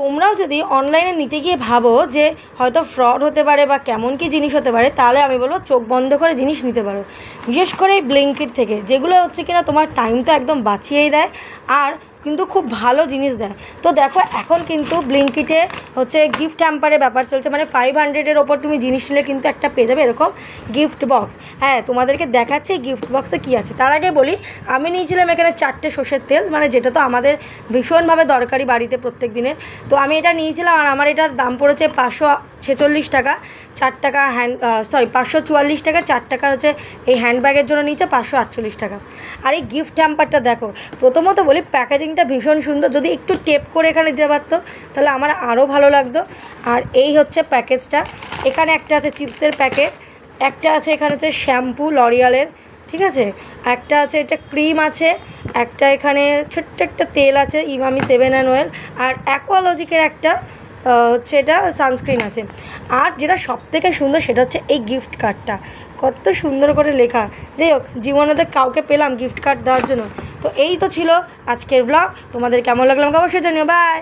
তোমরাও যদি অনলাইনে নিতে গিয়ে ভাবো যে হয়তো ফ্রড হতে পারে বা কেমন কী জিনিস হতে পারে, তাহলে আমি বলবো চোখ বন্ধ করে জিনিস নিতে পারো। বিশেষ করে এই ব্লিঙ্কিট থেকে, যেগুলো হচ্ছে কিনা তোমার টাইম তো একদম বাঁচিয়েই দেয়, আর কিন্তু খুব ভালো জিনিস দেয়। তো দেখো এখন কিন্তু ব্লিঙ্কিটে হচ্ছে গিফট হ্যাম্পারের ব্যাপার চলছে, মানে 500-এর ওপর তুমি জিনিস নিলে কিন্তু একটা পেয়ে যাবে এরকম গিফট বক্স। হ্যাঁ, তোমাদেরকে দেখাচ্ছে এই গিফট বক্সে কী আছে। তার আগে বলি, আমি নিয়েছিলাম এখানে 4টে সর্ষের তেল, মানে যেটা তো আমাদের ভীষণভাবে দরকারি বাড়িতে প্রত্যেক দিনের। তো আমি এটা নিয়েছিলাম, আর আমার এটার দাম পড়েছে 546 টাকা। 4 টাকা 544 টাকা, 4 টাকা হচ্ছে এই হ্যান্ডব্যাগের জন্য নিয়েছে 548 টাকা। আর এই গিফট হ্যাম্পারটা দেখো, প্রথমত বলি প্যাকেজিংটা ভীষণ সুন্দর। যদি একটু টেপ করে এখানে দিতে পারতো তাহলে আমার আরও ভালো লাগতো। আর এই হচ্ছে প্যাকেজটা। এখানে একটা আছে চিপসের প্যাকেট, একটা আছে এখানে হচ্ছে শ্যাম্পু লরিয়ালের, ঠিক আছে, একটা আছে এটা ক্রিম আছে, একটা এখানে ছোট্ট একটা তেল আছে ইমামি 7 অ্যান্ড ওয়েল, আর অ্যাকোয়ালজিকের একটা হচ্ছে এটা সানস্ক্রিন আছে। আর যেটা সবথেকে সুন্দর সেটা হচ্ছে এই গিফট কার্ডটা, কত সুন্দর করে লেখা। যাই হোক, জীবনেতে কাউকে পেলাম গিফট কার্ড দেওয়ার জন্য। তো এই তো ছিল আজকের ব্লগ। তোমাদের কেমন লাগলো আমাকে অবশ্যই জানিও। বাই।